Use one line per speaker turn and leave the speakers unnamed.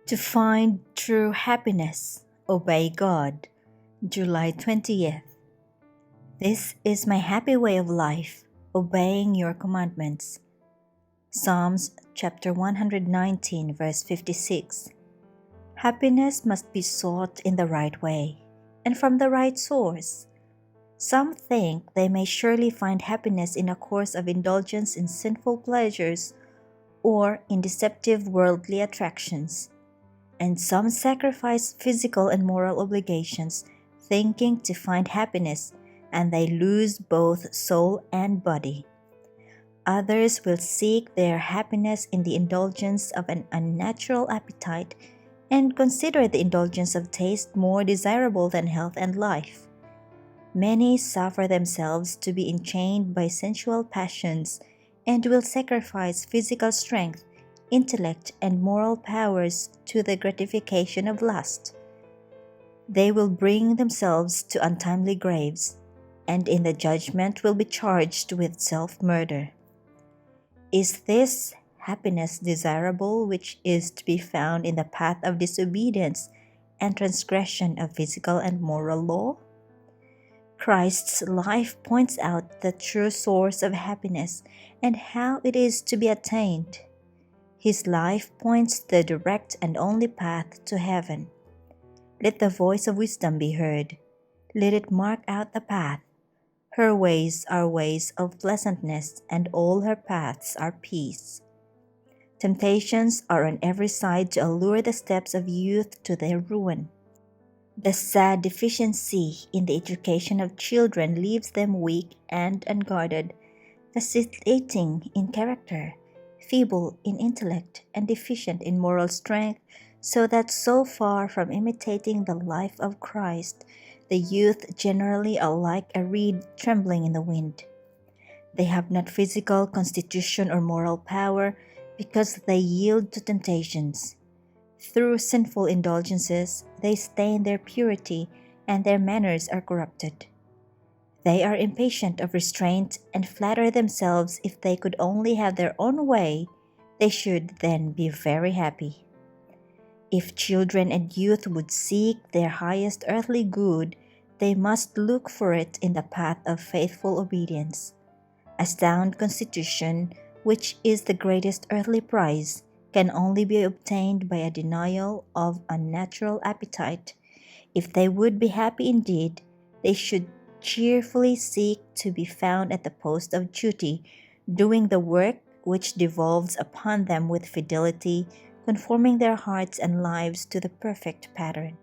To find true happiness, obey God. July 20th. This is my happy way of life, obeying your commandments. Psalms chapter 119, verse 56. Happiness must be sought in the right way and from the right source. Some think they may surely find happiness in a course of indulgence in sinful pleasures or in deceptive worldly attractions. And some sacrifice physical and moral obligations, thinking to find happiness, and they lose both soul and body. Others will seek their happiness in the indulgence of an unnatural appetite and consider the indulgence of taste more desirable than health and life. Many suffer themselves to be enchained by sensual passions and will sacrifice physical strength, intellect, and moral powers to the gratification of lust. They will bring themselves to untimely graves, and in the judgment will be charged with self-murder. Is this happiness desirable which is to be found in the path of disobedience and transgression of physical and moral law? Christ's life points out the true source of happiness and how it is to be attained. His life points the direct and only path to heaven. Let the voice of wisdom be heard. Let it mark out the path. Her ways are ways of pleasantness, and all her paths are peace. Temptations are on every side to allure the steps of youth to their ruin. The sad deficiency in the education of children leaves them weak and unguarded, vacillating in character, feeble in intellect, and deficient in moral strength, so that so far from imitating the life of Christ, the youth generally are like a reed trembling in the wind. They have not physical constitution or moral power because they yield to temptations. Through sinful indulgences, they stain their purity and their manners are corrupted. They are impatient of restraint and flatter themselves if they could only have their own way, they should then be very happy. If children and youth would seek their highest earthly good, they must look for it in the path of faithful obedience. A sound constitution, which is the greatest earthly prize, can only be obtained by a denial of unnatural appetite. If they would be happy indeed, they should cheerfully seek to be found at the post of duty, doing the work which devolves upon them with fidelity, conforming their hearts and lives to the perfect pattern.